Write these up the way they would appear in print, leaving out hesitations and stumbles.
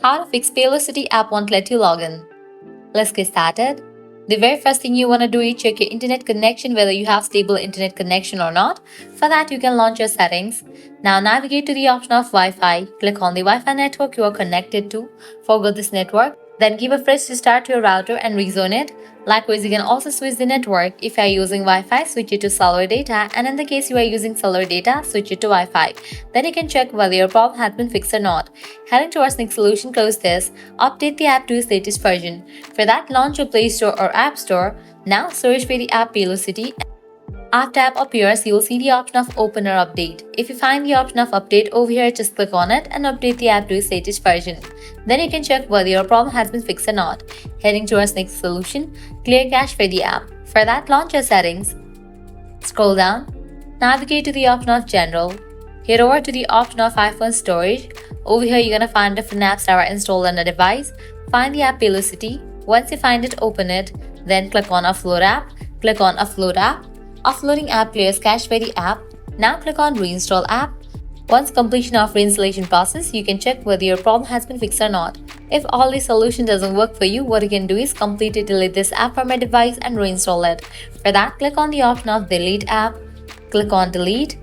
How to fix Paylocity app won't let you log in. Let's get started. The very first thing you want to do is check your internet connection, whether you have stable internet connection or not. For that, you can launch your settings. Now navigate to the option of Wi-Fi. Click on the Wi-Fi network you are connected to. Forgo this network. Then give a fresh restart to your router and rezone it. Likewise, you can also switch the network. If you are using Wi-Fi, switch it to cellular data, and in the case you are using cellular data, switch it to Wi-Fi. Then you can check whether your problem has been fixed or not. Heading towards next solution, close this. Update the app to its latest version. For that, launch your Play Store or App Store. Now search for the app Paylocity. After app appears, you will see the option of Open or Update. If you find the option of Update over here, just click on it and update the app to its latest version. Then you can check whether your problem has been fixed or not. Heading towards next solution, clear cache for the app. For that, launch your settings. Scroll down, navigate to the option of General. Head over to the option of iPhone storage. Over here, you're gonna find different apps that are installed on the device. Find the app Paylocity. Once you find it, open it. Then click on Offload app. Click on Offload app. Offloading app clears cache for the app. Now click on Reinstall app. Once completion of reinstallation passes, you can check whether your problem has been fixed or not. If all the solution doesn't work for you, what you can do is completely delete this app from your device and reinstall it. For that, click on the option of Delete app. Click on Delete.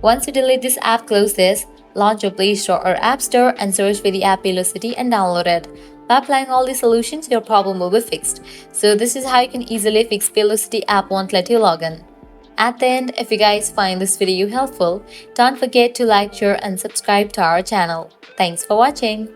Once you delete this app, close this. Launch your Play Store or App Store and search for the app Paylocity and download it. By applying all these solutions, your problem will be fixed. So this is how you can easily fix Paylocity app won't let you log in. At the end, if you guys find this video helpful, don't forget to like, share and subscribe to our channel. Thanks for watching.